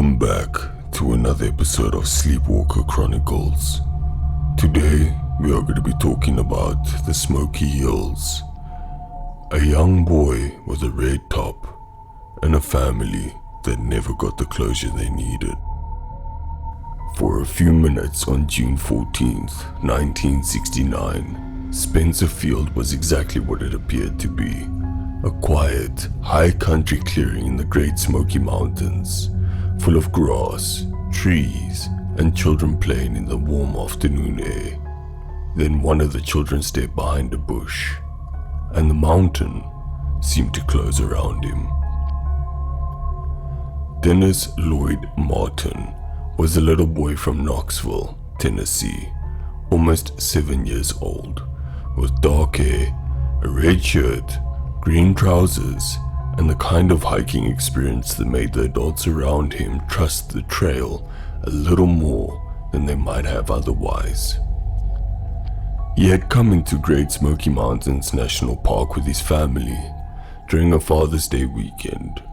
Welcome back to another episode of Sleepwalker Chronicles. Today, we are going to be talking about the Smoky Hills. A young boy with a red top and a family that never got the closure they needed. For a few minutes on June 14th, 1969, Spence Field was exactly what it appeared to be. A quiet, high country clearing in the Great Smoky Mountains, full of grass, trees, and children playing in the warm afternoon air. Then one of the children stepped behind a bush, and the mountain seemed to close around him. Dennis Lloyd Martin was a little boy from Knoxville, Tennessee, almost 7 years old, with dark hair, a red shirt, green trousers, and the kind of hiking experience that made the adults around him trust the trail a little more than they might have otherwise. He had come into Great Smoky Mountains National Park with his family during a Father's Day weekend.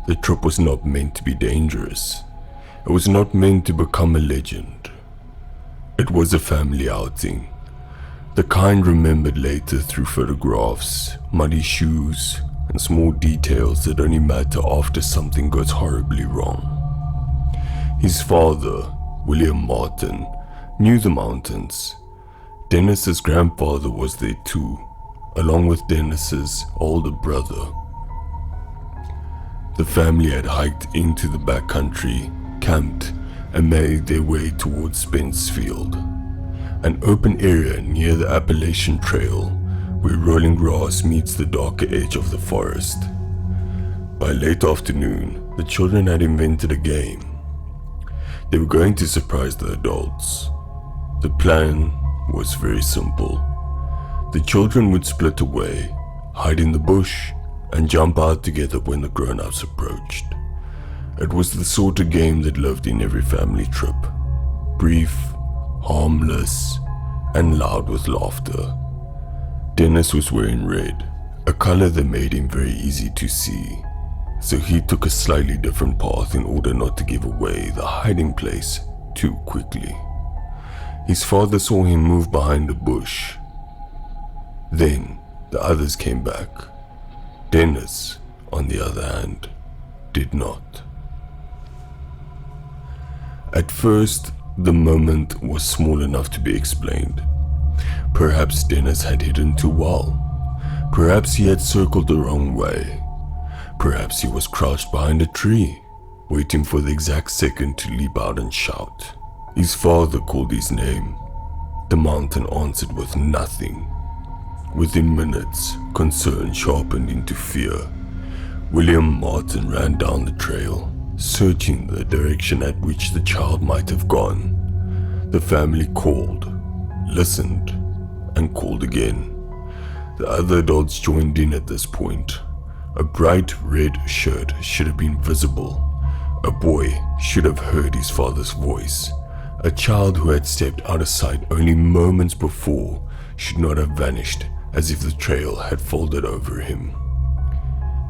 The trip was not meant to be dangerous. It was not meant to become a legend. It was a family outing, the kind remembered later through photographs, muddy shoes, and small details that only matter after something goes horribly wrong. His father, William Martin, knew the mountains. Dennis's grandfather was there too, along with Dennis's older brother. The family had hiked into the backcountry, camped, and made their way towards Spence Field, an open area near the Appalachian Trail where rolling grass meets the darker edge of the forest. By late afternoon, the children had invented a game. They were going to surprise the adults. The plan was very simple. The children would split away, hide in the bush, and jump out together when the grown-ups approached. It was the sort of game that lived in every family trip. Brief, harmless, and loud with laughter. Dennis was wearing red, a color that made him very easy to see, so he took a slightly different path in order not to give away the hiding place too quickly. His father saw him move behind a bush. Then the others came back. Dennis, on the other hand, did not. At first, the moment was small enough to be explained. Perhaps Dennis had hidden too well. Perhaps he had circled the wrong way. Perhaps he was crouched behind a tree, waiting for the exact second to leap out and shout. His father called his name. The mountain answered with nothing. Within minutes, concern sharpened into fear. William Martin ran down the trail, searching the direction at which the child might have gone. The family called, listened, and called again. The other adults joined in at this point. A bright red shirt should have been visible. A boy should have heard his father's voice. A child who had stepped out of sight only moments before should not have vanished as if the trail had folded over him.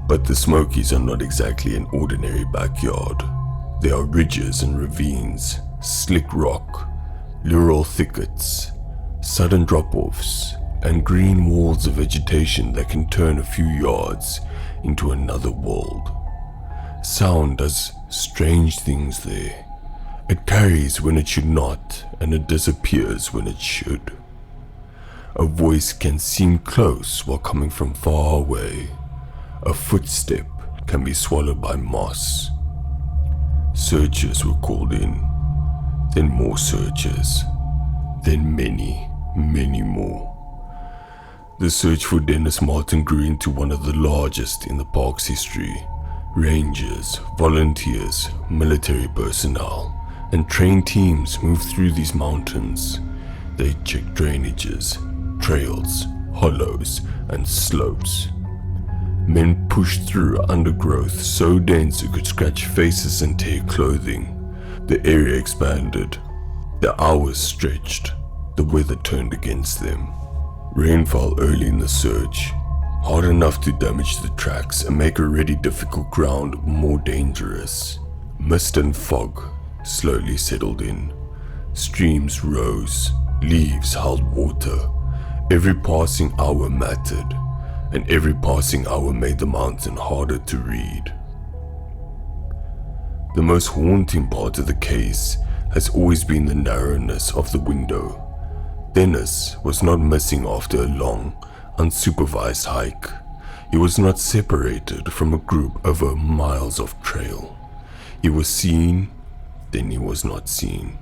But the Smokies are not exactly an ordinary backyard. They are ridges and ravines, slick rock, laurel thickets, sudden drop-offs, and green walls of vegetation that can turn a few yards into another world. Sound does strange things there. It carries when it should not, and it disappears when it should. A voice can seem close while coming from far away. A footstep can be swallowed by moss. Searchers were called in, then more searchers, then many, many more. The search for Dennis Martin grew into one of the largest in the park's history. Rangers, volunteers, military personnel, and trained teams moved through these mountains. They checked drainages, trails, hollows, and slopes. Men pushed through undergrowth so dense it could scratch faces and tear clothing. The area expanded. The hours stretched. The weather turned against them. Rain fell early in the search, hard enough to damage the tracks and make already difficult ground more dangerous. Mist and fog slowly settled in. Streams rose, leaves held water. Every passing hour mattered, and every passing hour made the mountain harder to read. The most haunting part of the case has always been the narrowness of the window. Dennis was not missing after a long, unsupervised hike. He was not separated from a group over miles of trail. He was seen, then he was not seen.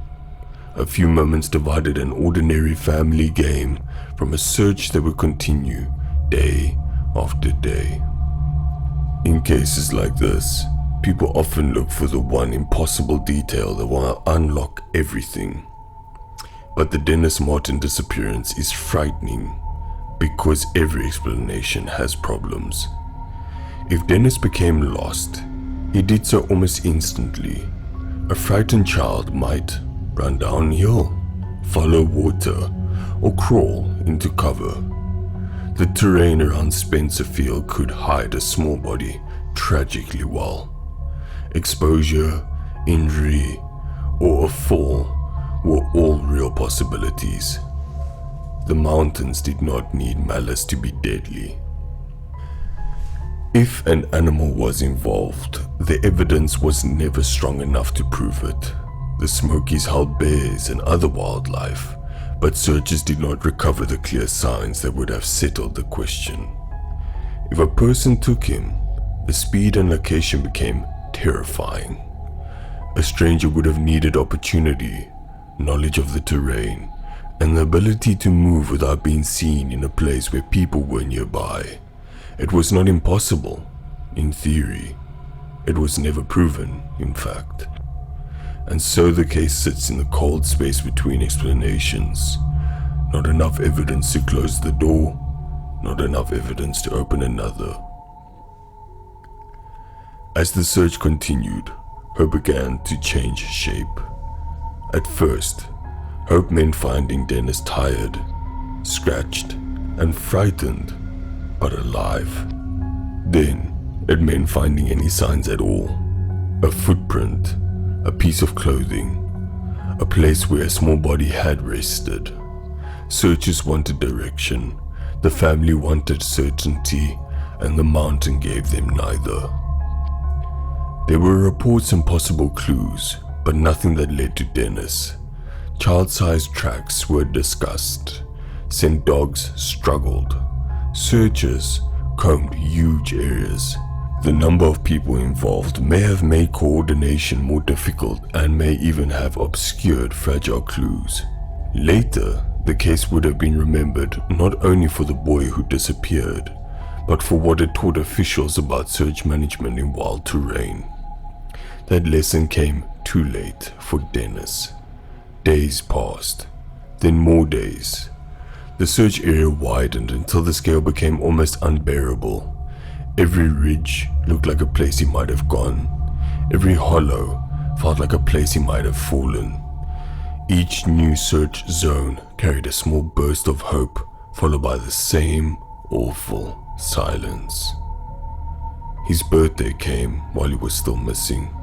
A few moments divided an ordinary family game from a search that would continue day after day. In cases like this, people often look for the one impossible detail that will unlock everything. But the Dennis Martin disappearance is frightening because every explanation has problems. If Dennis became lost, he did so almost instantly. A frightened child might run downhill, follow water, or crawl into cover. The terrain around Spence Field could hide a small body tragically well. Exposure, injury, or a fall were all real possibilities. The mountains did not need malice to be deadly. If an animal was involved, the evidence was never strong enough to prove it. The Smokies held bears and other wildlife, but searchers did not recover the clear signs that would have settled the question. If a person took him, the speed and location became terrifying. A stranger would have needed opportunity, knowledge of the terrain, and the ability to move without being seen in a place where people were nearby. It was not impossible, in theory. It was never proven, in fact. And so the case sits in the cold space between explanations. Not enough evidence to close the door, not enough evidence to open another. As the search continued, hope began to change shape. At first, hope meant finding Dennis tired, scratched, and frightened, but alive. Then, it meant finding any signs at all. A footprint, a piece of clothing, a place where a small body had rested. Searchers wanted direction, the family wanted certainty, and the mountain gave them neither. There were reports and possible clues, but nothing that led to Dennis. Child-sized tracks were discussed. Scent dogs struggled. Searchers combed huge areas. The number of people involved may have made coordination more difficult and may even have obscured fragile clues. Later, the case would have been remembered not only for the boy who disappeared, but for what it taught officials about search management in wild terrain. That lesson came too late for Dennis. Days passed, then more days. The search area widened until the scale became almost unbearable. Every ridge looked like a place he might have gone. Every hollow felt like a place he might have fallen. Each new search zone carried a small burst of hope, followed by the same awful silence. His birthday came while he was still missing.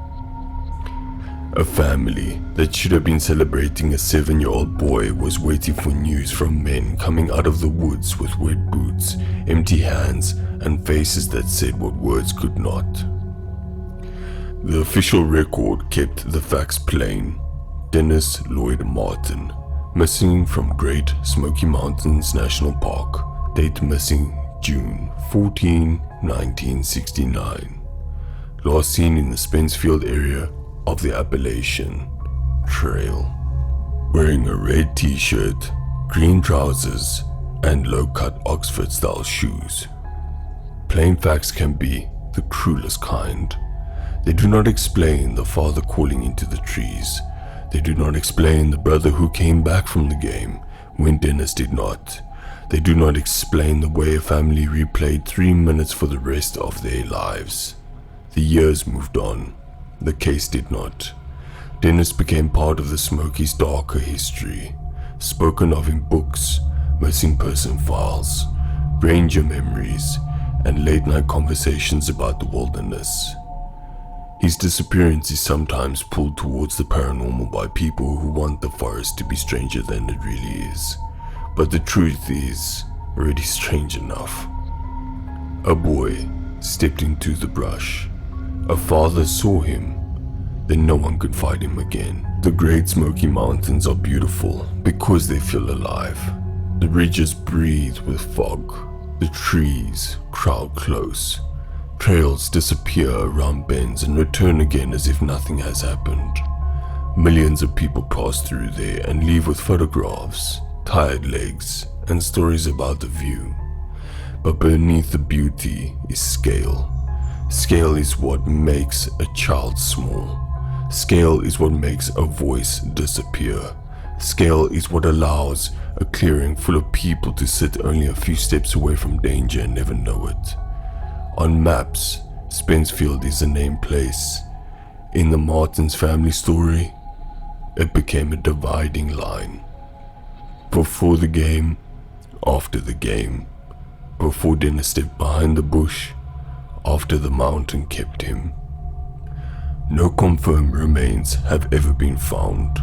A family that should have been celebrating a 7-year-old boy was waiting for news from men coming out of the woods with wet boots, empty hands, and faces that said what words could not. The official record kept the facts plain. Dennis Lloyd Martin, missing from Great Smoky Mountains National Park, date missing June 14, 1969. Last seen in the Spence Field area of the Appalachian Trail, wearing a red t-shirt, green trousers, and low-cut Oxford-style shoes. Plain facts can be the cruelest kind. They do not explain the father calling into the trees. They do not explain the brother who came back from the game when Dennis did not. They do not explain the way a family replayed 3 minutes for the rest of their lives. The years moved on. The case did not. Dennis became part of the Smokies' darker history, spoken of in books, missing person files, ranger memories, and late-night conversations about the wilderness. His disappearance is sometimes pulled towards the paranormal by people who want the forest to be stranger than it really is. But the truth is already strange enough. A boy stepped into the brush. A father saw him. Then no one could find him again. The Great Smoky Mountains are beautiful because they feel alive. The ridges breathe with fog. The trees crowd close. Trails disappear around bends and return again as if nothing has happened. Millions of people pass through there and leave with photographs, tired legs, and stories about the view. But beneath the beauty is scale. Scale is what makes a child small. Scale is what makes a voice disappear. Scale is what allows a clearing full of people to sit only a few steps away from danger and never know it. On maps, Spence Field is a named place. In the Martin's family story, it became a dividing line. Before the game, after the game. Before Dennis stepped behind the bush, after the mountain kept him. No confirmed remains have ever been found.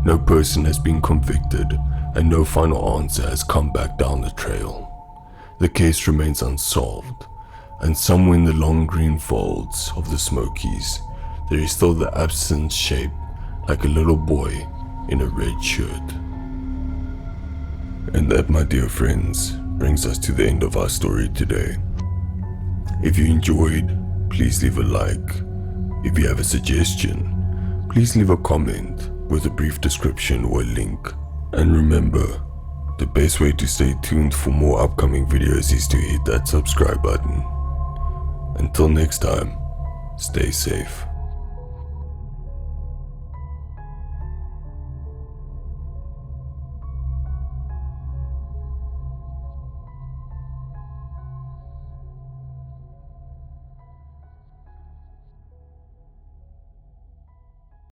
No person has been convicted, and no final answer has come back down the trail. The case remains unsolved, and somewhere in the long green folds of the Smokies, there is still the absence shaped like a little boy in a red shirt. And that, my dear friends, brings us to the end of our story today. If you enjoyed, please leave a like. If you have a suggestion, please leave a comment with a brief description or a link. And remember, the best way to stay tuned for more upcoming videos is to hit that subscribe button. Until next time, stay safe.